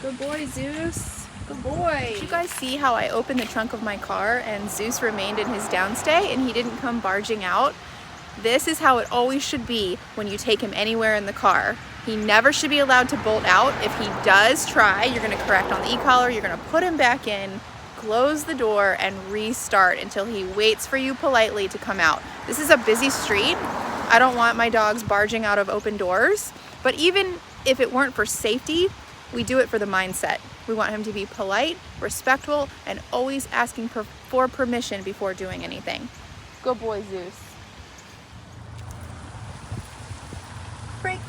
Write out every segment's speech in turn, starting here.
Good boy, Zeus. Good boy. Did you guys see how I opened the trunk of my car and Zeus remained in his downstay and he didn't come barging out? This is how it always should be when you take him anywhere in the car. He never should be allowed to bolt out. If he does try, you're going to correct on the e-collar, you're going to put him back in, close the door, and restart until he waits for you politely to come out. This is a busy street. I don't want my dogs barging out of open doors, but even if it weren't for safety, we do it for the mindset. We want him to be polite, respectful, and always asking for permission before doing anything. Good boy, Zeus. Break.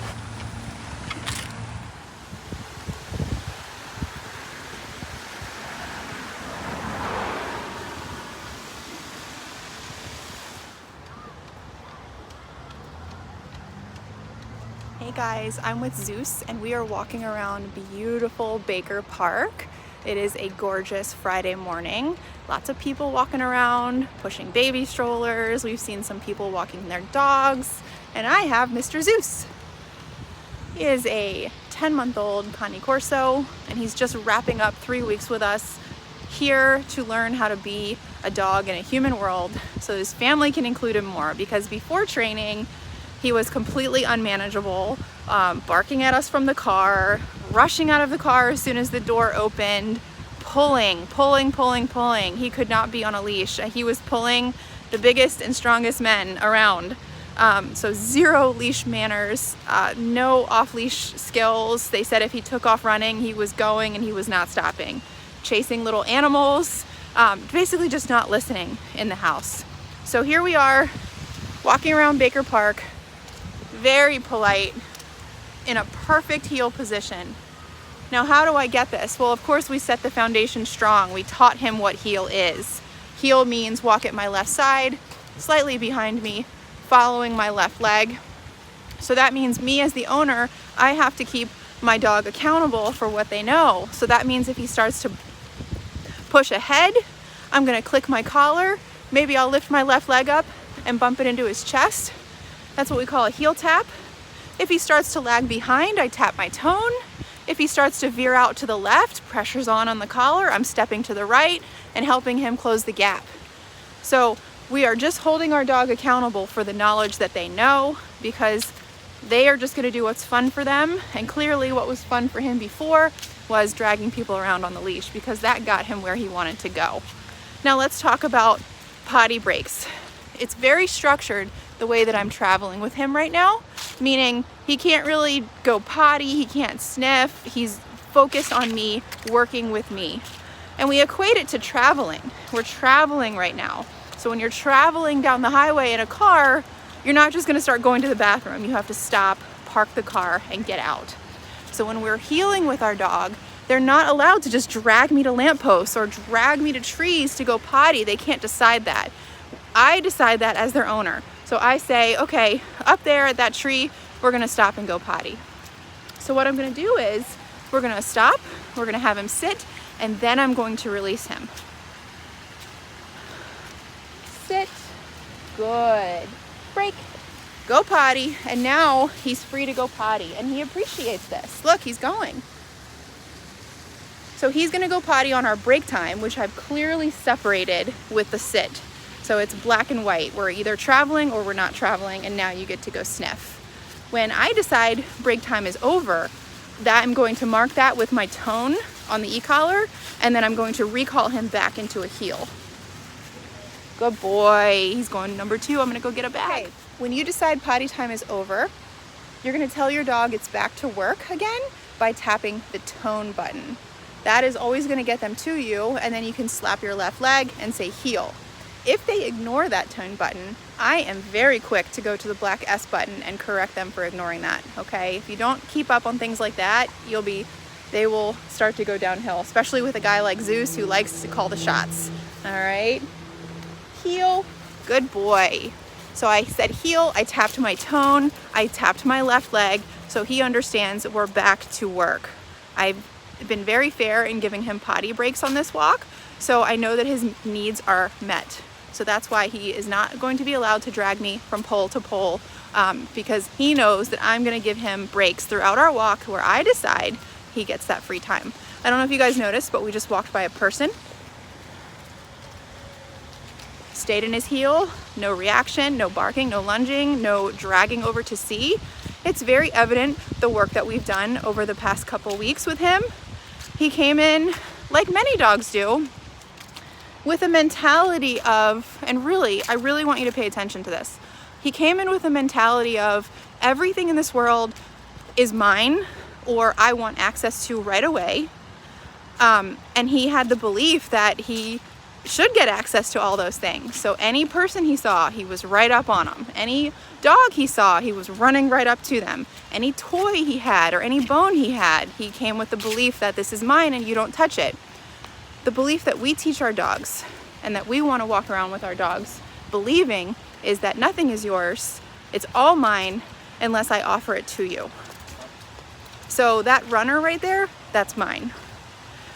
Hey guys, I'm with Zeus and we are walking around beautiful Baker Park. It is a gorgeous Friday morning. Lots of people walking around, pushing baby strollers. We've seen some people walking their dogs, and I have Mr. Zeus. He is a 10-month-old corso, and he's just wrapping up 3 weeks with us here to learn how to be a dog in a human world so his family can include him more, because before training, he was completely unmanageable, barking at us from the car, rushing out of the car as soon as the door opened, pulling. He could not be on a leash. He was pulling the biggest and strongest men around. So zero leash manners, no off-leash skills. They said if he took off running, he was going and he was not stopping. Chasing little animals, basically just not listening in the house. So here we are, walking around Baker Park, very polite, in a perfect heel position. Now, how do I get this? Well, of course, we set the foundation strong. We taught him what heel is. Heel means walk at my left side, slightly behind me, following my left leg. So that means me as the owner, I have to keep my dog accountable for what they know. So that means if he starts to push ahead, I'm gonna click my collar. Maybe I'll lift my left leg up and bump it into his chest. That's what we call a heel tap. If he starts to lag behind, I tap my tone. If he starts to veer out to the left, pressure's on the collar, I'm stepping to the right and helping him close the gap. So we are just holding our dog accountable for the knowledge that they know, because they are just gonna do what's fun for them. And clearly what was fun for him before was dragging people around on the leash, because that got him where he wanted to go. Now let's talk about potty breaks. It's very structured the way that I'm traveling with him right now, meaning he can't really go potty, he can't sniff, he's focused on me, working with me. And we equate it to traveling. We're traveling right now. So when you're traveling down the highway in a car, you're not just gonna start going to the bathroom. You have to stop, park the car, and get out. So when we're heeling with our dog, they're not allowed to just drag me to lampposts or drag me to trees to go potty. They can't decide that. I decide that as their owner. So I say, okay, up there at that tree, we're gonna stop and go potty. So what I'm gonna do is, we're gonna stop, we're gonna have him sit, and then I'm going to release him. Sit, good. Break, go potty, and now he's free to go potty, and he appreciates this. Look, he's going. So he's gonna go potty on our break time, which I've clearly separated with the sit. So it's black and white. We're either traveling or we're not traveling, and now you get to go sniff. When I decide break time is over, that I'm going to mark that with my tone on the e-collar, and then I'm going to recall him back into a heel. Good boy. He's going number 2. I'm gonna go get a bag. Okay. When you decide potty time is over, you're gonna tell your dog it's back to work again by tapping the tone button. That is always gonna get them to you, and then you can slap your left leg and say heel. If they ignore that tone button, I am very quick to go to the black S button and correct them for ignoring that, okay? If you don't keep up on things like that, they will start to go downhill, especially with a guy like Zeus who likes to call the shots, all right? Heel, good boy. So I said heel, I tapped my tone, I tapped my left leg, so he understands we're back to work. I've been very fair in giving him potty breaks on this walk, so I know that his needs are met. So that's why he is not going to be allowed to drag me from pole to pole, because he knows that I'm gonna give him breaks throughout our walk where I decide he gets that free time. I don't know if you guys noticed, but we just walked by a person. Stayed in his heel, no reaction, no barking, no lunging, no dragging over to see. It's very evident the work that we've done over the past couple weeks with him. He came in, like many dogs do, with a mentality of, and really, I really want you to pay attention to this. He came in with a mentality of everything in this world is mine, or I want access to right away. And he had the belief that he should get access to all those things. So any person he saw, he was right up on them. Any dog he saw, he was running right up to them. Any toy he had or any bone he had, he came with the belief that this is mine and you don't touch it. The belief that we teach our dogs and that we want to walk around with our dogs believing is that nothing is yours, it's all mine unless I offer it to you. So that runner right there, that's mine.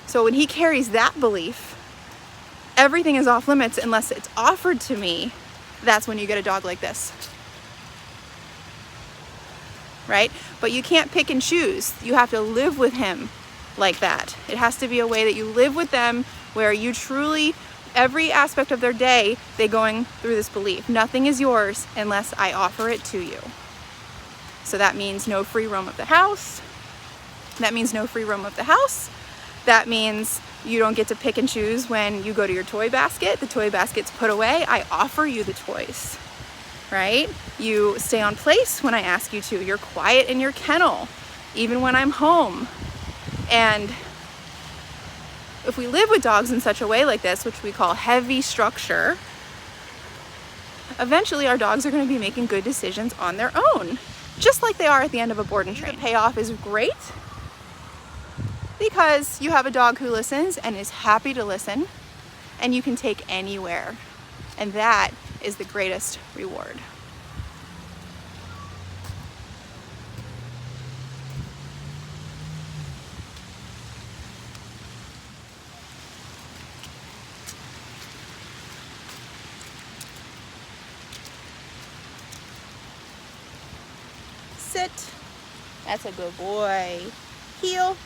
So when he carries that belief, everything is off limits unless it's offered to me, that's when you get a dog like this. Right? But you can't pick and choose. You have to live with him like that. It has to be a way that you live with them where you truly, every aspect of their day, they're going through this belief. Nothing is yours unless I offer it to you. So that means no free roam of the house. That means no free roam of the house. That means you don't get to pick and choose when you go to your toy basket. The toy basket's put away. I offer you the toys, right? You stay on place when I ask you to. You're quiet in your kennel, even when I'm home. And if we live with dogs in such a way like this, which we call heavy structure, eventually our dogs are going to be making good decisions on their own, just like they are at the end of a board and train. The payoff is great because you have a dog who listens and is happy to listen, and you can take anywhere. And that is the greatest reward. Sit. That's a good boy. Heel.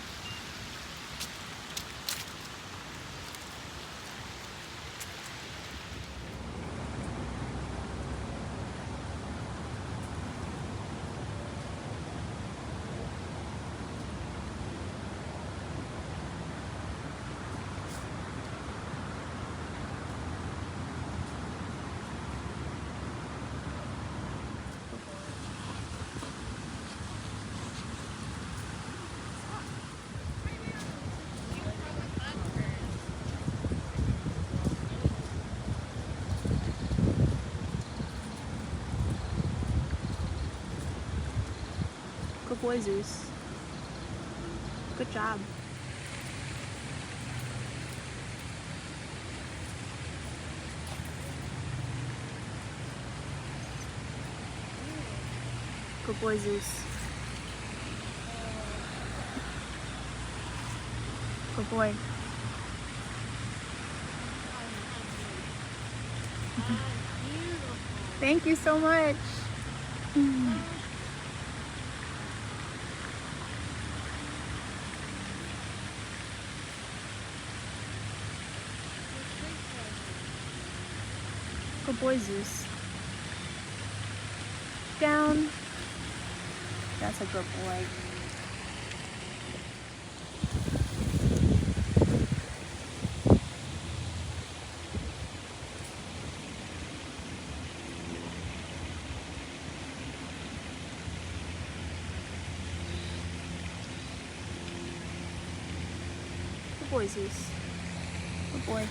Good boy, Zeus. Good job. Good boy, Zeus. Good boy. Thank you so much. Good boy, Zeus. Down. That's a good boy. Good boy, Zeus. Good boy.